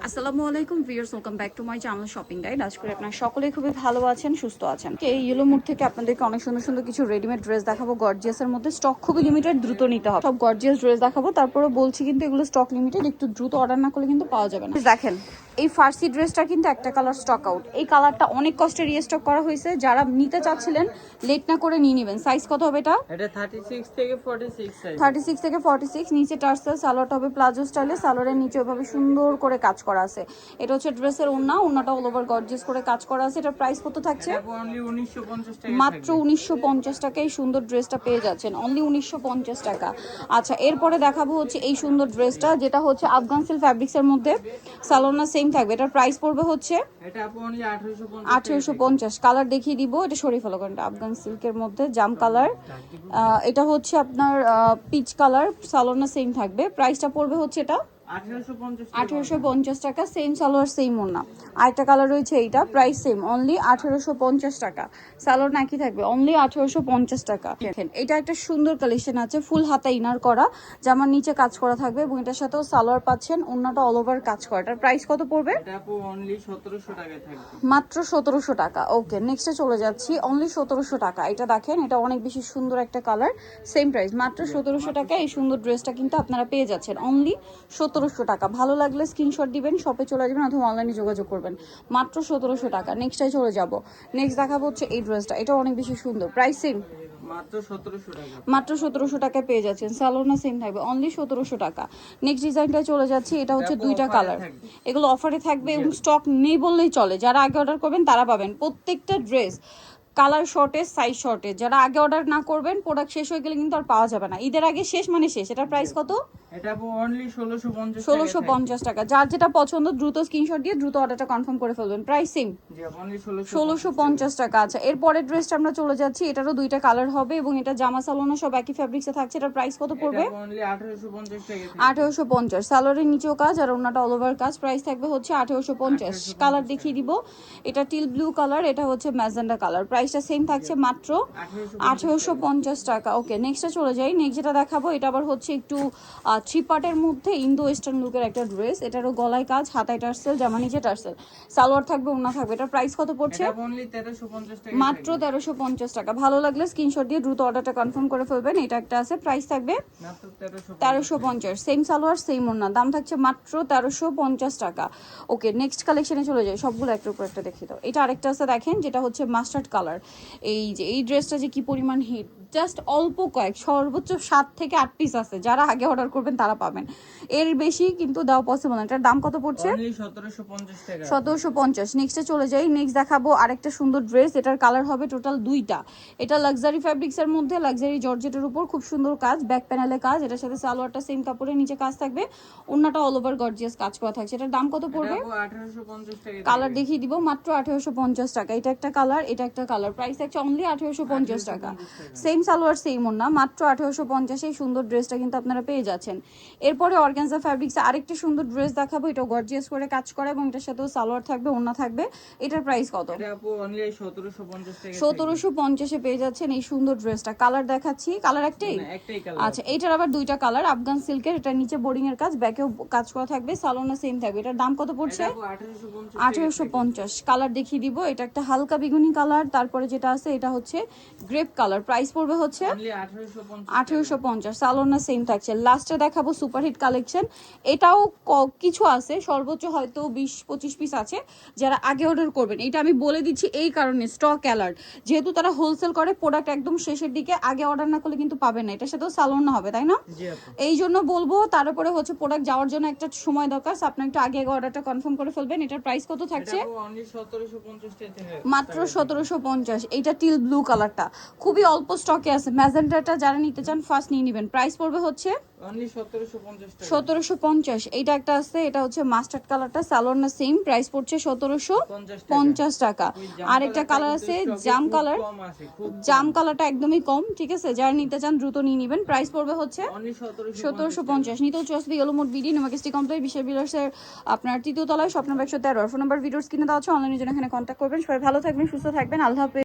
আসসালামু আলাইকুম viewers, welcome back to my channel shopping guide. আজ করে আপনারা সকলেই খুবই ভালো আছেন, সুস্থ আছেন। এই ইয়েলো মুড থেকে আপনাদেরকে অনেক সুন্দর সুন্দর কিছু রেডিমেড ড্রেস দেখাবো। গর্জিয়াসের মধ্যে স্টক খুবই লিমিটেড, দ্রুত নিতে হবে। সব গর্জিয়াস ড্রেস দেখাবো, তারপরে বলছি কিন্তু এগুলো স্টক লিমিটেড, একটু দ্রুত অর্ডার না করলে কিন্তু পাওয়া যাবে না। দেখেন এই ফার্সি ড্রেসটা কিন্তু একটা কালার স্টক আউট। এই কালারটা অনেক কষ্টে রিস্টক করা হয়েছে। যারা নিতে চাচ্ছিলেন লেট না করে নিয়ে নেবেন। সাইজ কত হবে এটা? এটা 36 থেকে 46 সাইজ। 36 থেকে 46। নিচে টার্সেল, সালোয়ারটা হবে প্লাজো স্টাইলে। সালোয়ারের নিচে ওইভাবে সুন্দর করে কাজ করা আছে। এটা হচ্ছে ড্রেসের ওড়নাটা অল ওভার গর্জিয়াস করে কাজ করা আছে। এটার প্রাইস কত থাকছে? অনলি 1950 টাকা। মাত্র 1950 টাকায় এই সুন্দর ড্রেসটা পেয়ে যাচ্ছেন, অনলি 1950 টাকা। আচ্ছা, এরপরে দেখাবো হচ্ছে এই সুন্দর ড্রেসটা, যেটা হচ্ছে আফগান সিল্ক ফ্যাব্রিক্সের মধ্যে। সালোয়ার সেম থাকবে। এটার প্রাইস পড়বে হচ্ছে এটা আপু অনলি 1850। 1850। কালার দেখিয়ে দিব, এটা সরিয়ে ফেলো কারণ আফগান সিল্কের মধ্যে জাম কালার। এটা হচ্ছে আপনার পিচ কালার। সালোয়ার সেম থাকবে। প্রাইসটা পড়বে হচ্ছে এটা 1850 টাকা। সেম সালোয়ার সেম ওড়না। আরেকটা কালার রয়েছে, এইটা প্রাইস সেম, অনলি 1850 টাকা। সালোয়ার নাকি থাকবে, অনলি 1850 টাকা। দেখেন এটা একটা সুন্দর কালেকশন আছে, ফুল হাতা ইনার করা, জামার নিচে কাজ করা থাকবে এবং এটার সাথেও সালোয়ার পাচ্ছেন। ওড়নাটা অল ওভার কাজ করা। এটার প্রাইস কত পড়বে? এটা আপু অনলি 1700 টাকায় থাকবে। মাত্র 1700 টাকা। ওকে, নেক্সটে চলে যাচ্ছি। অনলি 1700 টাকা। এটা দেখেন, এটা অনেক বেশি সুন্দর একটা কালার। সেম প্রাইস, মাত্র 1700 টাকা। এই সুন্দর ড্রেসটা কিন্তু আপনারা পেয়ে যাচ্ছেন অনলি 1700 টাকা। ভালো লাগলে স্ক্রিনশট দিবেন, শপে চলে যাবেন অথবা অনলাইনে যোগাযোগ করবেন। মাত্র 1700 টাকা। নেক্সটে চলে যাব। নেক্সট দেখাবো হচ্ছে এই ড্রেসটা। এটা অনেক বেশি সুন্দর। প্রাইস সেম, মাত্র 1700 টাকা। মাত্র 1700 টাকায় পেয়ে যাচ্ছেন। সালোনা সেম থাকবে, অনলি 1700 টাকা। নেক্সট ডিজাইনটা চলে যাচ্ছে। এটা হচ্ছে দুইটা কালার। এগুলো অফারে থাকবে এবং স্টক নেই বললেই চলে। যারা আগে অর্ডার করবেন তারা পাবেন। প্রত্যেকটা dress colour shortage, size shortage. যারা আগে অর্ডার না করবেন, প্রোডাক্ট শেষ হয়ে গেলে কিন্তু আর পাওয়া যাবে না। ঈদের আগে শেষ মানে শেষ। এটার প্রাইস কত? এটা আপু অনলি 1650 টাকা। 1650 টাকা। যার যেটা পছন্দ দ্রুত স্ক্রিনশট দিয়ে দ্রুত অর্ডারটা কনফার্ম করে ফেলবেন। প্রাইস সেম, জি অনলি 1650 টাকা। আচ্ছা, এরপরের ড্রেসটা আমরা চলে যাচ্ছি। এটারও দুইটা কালার হবে এবং এটা জামা সালোনা সব একই ফ্যাব্রিক্সে থাকছে। এটার প্রাইস কত পড়বে? এটা অনলি 1850 টাকা। 1850। সালোয়ারের নিচেও কাজ আর ওড়নাটা অল ওভার কাজ। প্রাইস থাকবে হচ্ছে 1850। কালার দেখিয়ে দিব। এটা টিল ব্লু কালার, এটা হচ্ছে ম্যাজেন্ডা কালার। প্রাইসটা সেম থাকছে, মাত্র 1850 টাকা। ওকে, নেক্সটে চলে যাই। নেক্সট যেটা দেখাবো, এটা আবার হচ্ছে একটু থ্রি পার্টের মধ্যে ইন্দো ওয়েস্টার্ন লুকের একটা ড্রেস। এটারও গলায় কাজ, হাতায় টার্সেল, জামা নিচে টার্সেল, সালোয়ার থাকবে, ওড়না থাকবে। এটার প্রাইস কত পড়ছে? এটা অনলি 1350 টাকা। মাত্র 1350 টাকা। ভালো লাগলে স্ক্রিনশট দিয়ে দ্রুত অর্ডারটা কনফার্ম করে ফেলবেন। এটা একটা আছে, প্রাইস থাকবে মাত্র 1350। সেম সালোয়ার সেম ওড়না, দাম থাকছে মাত্র 1350 টাকা। ওকে, নেক্সট কালেকশনে চলে যাই। সবগুলো একটার উপর একটা দেখিয়ে দাও। এটা আরেকটা আছে দেখেন, যেটা হচ্ছে মাস্টার্ড কালার। এই যে এই ড্রেসটা যে কি পরিমাণ হিট, জাস্ট অল্প কয়েক, সর্বোচ্চ 7 থেকে 8 পিস আছে। যারা আগে অর্ডার করবেন তারা পাবেন, এর বেশি কিন্তু দেওয়া পসিবল না। এটার দাম কত পড়ছে? অনলি 1750 টাকা। 1750। নেক্সটে চলে যাই। নেক্সট দেখাবো আরেকটা সুন্দর ড্রেস। এটার কালার হবে টোটাল দুইটা। এটা লাক্সারি ফ্যাব্রিক্সের মধ্যে, লাক্সারি জর্জেটের উপর খুব সুন্দর কাজ, ব্যাক প্যানেলে কাজ। এটার সাথে সালোয়ারটা সেম কাপড়ের নিচে কাজ থাকবে, ওড়নাটা অল ওভার গর্জিয়াস কাজ করা থাকছে। এটার দাম কত পড়বে? 1850 টাকা। কালার দেখিয়ে দিব, মাত্র 1850 টাকা। এটা একটা কালার, এটা একটা কালার। প্রাইস থাকছে অনলি 1850 টাকা। সেম সালোয়ার সেম ওড়না, মাত্র 1850। এই সুন্দর ড্রেসটা কিন্তু আপনারা পেয়ে যাচ্ছেন। এরপরে অর্গানজা ফ্যাব্রিক্স আরেকটা সুন্দর ড্রেস দেখাবো। এটা গর্জিয়াস করে কাজ করা এবং এটার সাথেও সালোয়ার থাকবে, ওড়না থাকবে। এটার প্রাইস কত? এটা আপু অনলি 1750 টাকা। 1750 এ পেয়ে যাচ্ছেন এই সুন্দর ড্রেসটা। কালার দেখাচ্ছি, কালার একটাই? একটাই কালার। আচ্ছা, এটার আবার দুইটা কালার। আফগান সিল্কের, এটা নিচে বোরিং এর কাজ, ব্যাকেও কাজ করা থাকবে, সালোনা সেম থাকবে। এটার দাম কত পড়ছে? 1850। কালার দেখিয়ে দিব। এটা একটা হালকা বেগুনি কালার। তারপরে যেটা আছে এটা হচ্ছে গ্রেপ কালার। প্রাইস পড়বে হচ্ছে অনলি 1850। 1850। সালোনা সেম থাকছে। লাস্টে দেখাবো সুপারহিট কালেকশন। এটাও কিছু আছে, সর্বোচ্চ হয়তো 20-25 পিস আছে। যারা আগে অর্ডার করবেন, এটা আমি বলে দিচ্ছি এই কারণে, স্টক অ্যালার্ট, যেহেতু তারা হোলসেল করে, প্রোডাক্ট একদম শেষের দিকে, আগে অর্ডার না করলে কিন্তু পাবেন না। এটার সাথেও সালোনা হবে, তাই না? এই জন্য বলবো, তার উপরে হচ্ছে প্রোডাক্ট যাওয়ার জন্য একটা সময় দরকার। আপনি একটু আগে অর্ডারটা কনফার্ম করে ফেলবেন। এটার প্রাইস কত থাকছে? অনলি 1750 টাকা। মাত্র 1750। এইটা টিল ব্লু কালারটা খুবই অল্প স্টকে আছে। ম্যাজেন্টাটা যারা নিতে চান ফার্স্ট নিয়ে নেবেন। প্রাইস পড়বে হচ্ছে অনলি 1750 টাকা। 1750। এইটা একটা আছে, এটা হচ্ছে মাস্টার্ড কালারটা, সালোয়ার না সেম, প্রাইস পড়ছে 1750 টাকা। আর একটা কালার আছে জাম কালার, জাম কালারটা একদমই কম, ঠিক আছে? যারা নিতে চান দ্রুত নিয়ে নেবেন। প্রাইস পড়বে হচ্ছে অনলি 1750। নিতেও চসবি ইয়েলো মোড বিডি নোমাকেস্টি কমপ্লেক্স বিশাল বিলার্সের আপনার তৃতীয় তলায়, স্বপ্ন 113। ফোন নাম্বার ভিডিওস কিনে দেওয়া আছে, অনলাইনের জন্য এখানে কন্ট্যাক্ট করবেন। সবাই ভালো থাকবেন, সুস্থ থাকবেন, আল্লাহ হাফেজ।